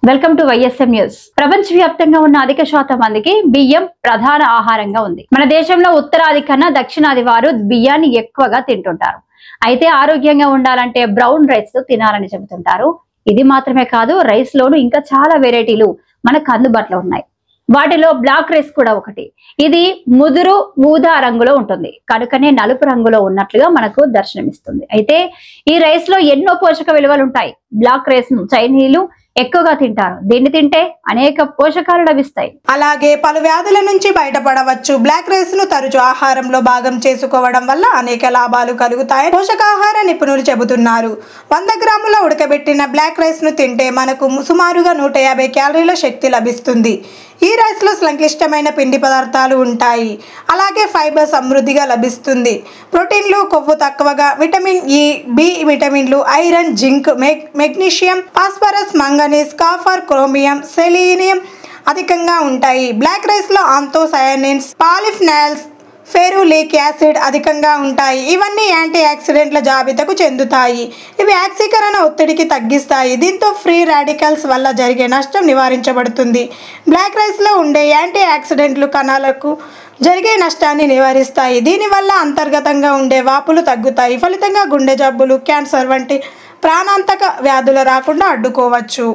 Welcome to YSM news. ప్రపంచవ్యాప్తంగా ఉన్న అధిక శాతం మందికి బియ్యం ప్రధాన ఆహారంగా ఉంది. మన దేశంలో ఉత్తరాది కన్నా దక్షిణాది వారు బియ్యాన్ని ఎక్కువగా తింటుంటారు. అయితే ఆరోగ్యంగా ఉండాలంటే బ్రౌన్ రైస్ తినాలని చెబుతుంటారు. ఇది మాత్రమే కాదు, రైస్ లోను ఇంకా చాలా వెరైటీలు మనకు అందుబాటులో ఉన్నాయి. వాటిలో బ్లాక్ రైస్ కూడా ఒకటి. ఇది ముదురు ఊదా రంగులో ఉంటుంది, కనుకనే నలుపు రంగులో ఉన్నట్లుగా మనకు దర్శనమిస్తుంది. అయితే ఈ రైస్ లో ఎన్నో పోషక విలువలు ఉంటాయి. బ్లాక్ రైస్ ను చైనీయులు ఎక్కువగా తింటారు. దీన్ని తింటే అనేక పోషకాలు లభిస్తాయి. అలాగే పలు వ్యాధుల నుంచి బయటపడవచ్చు. బ్లాక్ రైస్ ను తరచూ ఆహారంలో భాగం చేసుకోవడం వల్ల అనేక లాభాలు కలుగుతాయి పోషకాహార నిపుణులు చెబుతున్నారు. 100 గ్రాముల ఉడకబెట్టిన బ్లాక్ రైస్ ను తింటే మనకు సుమారుగా 150 క్యాలరీల శక్తి లభిస్తుంది. ఈ రైస్ లో సంక్లిష్టమైన పిండి పదార్థాలు ఉంటాయి. అలాగే ఫైబర్ సమృద్ధిగా లభిస్తుంది. ప్రోటీన్లు, కొవ్వు తక్కువగా, విటమిన్ ఇ, బి విటమిన్లు, iron, zinc, magnesium, phosphorus, manganese, copper, chromium, selenium అధికంగా ఉంటాయి. బ్లాక్ రైస్ లో ఆంథోసయానిన్స్, పాలిఫినాల్స్, ఫెరులిక్ యాసిడ్ అధికంగా ఉంటాయి. ఇవన్నీ యాంటీ ఆక్సిడెంట్ల జాబితాకు చెందుతాయి. ఇవి ఆక్సీకరణ ఒత్తిడికి తగ్గిస్తాయి. దీంతో ఫ్రీ రాడికల్స్ వల్ల జరిగే నష్టం నివారించబడుతుంది. బ్లాక్ రైస్లో ఉండే యాంటీ ఆక్సిడెంట్లు కణాలకు జరిగే నష్టాన్ని నివారిస్తాయి. దీనివల్ల అంతర్గతంగా ఉండే వాపులు తగ్గుతాయి. ఫలితంగా గుండె జబ్బులు, క్యాన్సర్ వంటి ప్రాణాంతక వ్యాధులు రాకుండా అడ్డుకోవచ్చు.